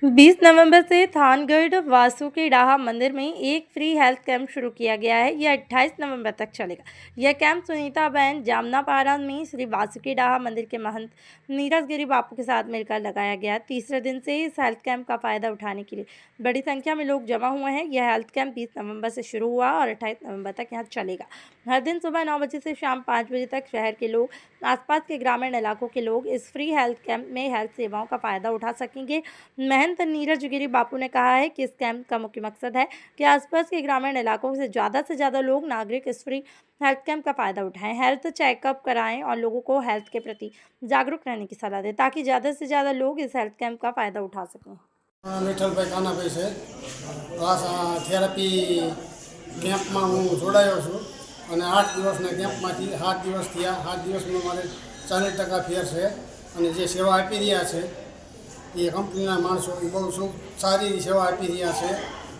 20 नवंबर से थानगढ़ वासुकी डाहा मंदिर में एक फ्री हेल्थ कैंप शुरू किया गया है। यह 28 नवंबर तक चलेगा। यह कैंप सुनीता बहन जामनापारा में श्री वासुकी डाहा मंदिर के महंत नीरज गिरी बापू के साथ मिलकर लगाया गया। तीसरे दिन से इस हेल्थ कैंप का फायदा उठाने के लिए बड़ी संख्या में लोग जमा हुए हैं। यह हेल्थ कैंप 20 नवंबर से शुरू हुआ और 28 नवंबर तक यहाँ चलेगा। हर दिन सुबह 9 बजे से शाम 5 बजे तक शहर के लोग, आसपास के ग्रामीण इलाकों के लोग इस फ्री हेल्थ कैंप में हेल्थ सेवाओं का फायदा उठा सकेंगे। महंत नीरज गिरी बापू ने कहा है कि इस कैंप का मुख्य मकसद है कि आसपास के ग्रामीण इलाकों से ज़्यादा लोग नागरिक इस फ्री हेल्थ कैंप का फ़ायदा उठाएं, हेल्थ चेकअप कराएं और लोगों को हेल्थ के प्रति जागरूक रहने की सलाह दें ताकि ज़्यादा से ज़्यादा लोग इस हेल्थ कैंप का फ़ायदा उठा सकें। વિઠ્ઠલભાઈ કાનાભાઈ છે થેરાપી કેમ્પમાં હું જોડાયો છું અને 8 દિવસના કેમ્પમાંથી 7 દિવસ થયા। 7 દિવસમાં મારે 40% ફેર છે અને જે સેવા આપી રહ્યા છે એ કંપનીના માણસો એ બહુ સારી સેવા આપી રહ્યા છે।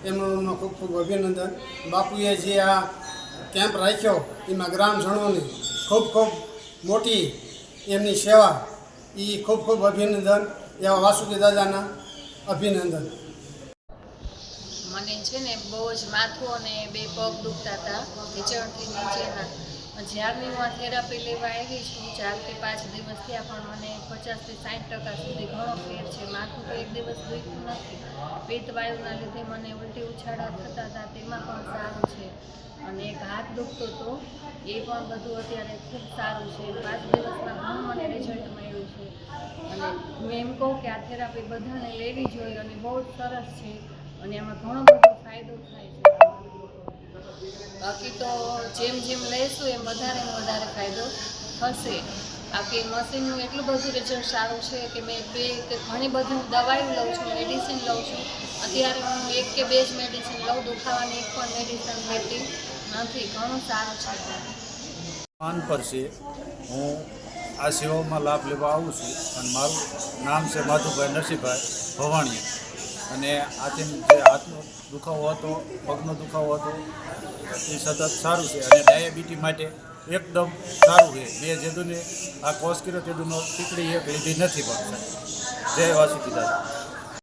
એમનો ખૂબ ખૂબ અભિનંદન। બાપુએ જે આ કેમ્પ રાખ્યો એમાં ગ્રામજનોની ખૂબ મોટી એમની સેવા એ ખૂબ અભિનંદન। એવા વાસુકી દાદાના અભિનંદન। મને છે ને બહુ જ માથું અને બે પગ દુખતા હતા નીચેથી નીચેના। જ્યારની હું આ થેરાપી લેવા આવી છું 4 કે 5 દિવસ થયા પણ મને 50 થી 60% સુધી ઘણો ફેર છે। માથું તો એક દિવસ દુખ્યું નથી। પેટવાયુના લીધે મને ઉલટી ઉછાળા થતા હતા તેમાં પણ સારું છે અને એક હાથ દુખતો હતો એ પણ બધું અત્યારે ખૂબ સારું છે। 5 દિવસમાં ઘણું મને રિઝલ્ટ મળ્યું છે અને હું એમ કહું કે આ થેરાપી બધાને લેવી જોઈએ અને બહુ જ સરસ છે અને એમાં ઘણો બધો ફાયદો થાય છે। બાકી તો જેમ લઈશું એમ વધારે ફાયદો થશે। બાકી મશીનનું એટલું બધું રિઝલ્ટ સારું છે કે મેં ઘણી બધી દવાઈઓ લઉં છું, મેડિસિન લઉં છું। અત્યારે હું 1 કે 2 જ મેડિસિન લઉં, દુખાવાની એક પણ મેડિસિન લેતી નથી। ઘણું સારું છે। માન પર છે હું આ સેવામાં લાભ લેવા આવું છું અને મારું નામ છે માધુભાઈ નરસિંહભાઈ ભવાણીયા અને આથી જે હાથનો દુખાવો હતો, પગનો દુખાવો હતો એ સતત સારું છે અને ડાયાબિટીસ માટે એકદમ સારું છે। બે જેદુને આ કોર્સ કર્યો તેદુનો ટીકડી એક લીધી નથી પણ। જય વાસુકી દાદા।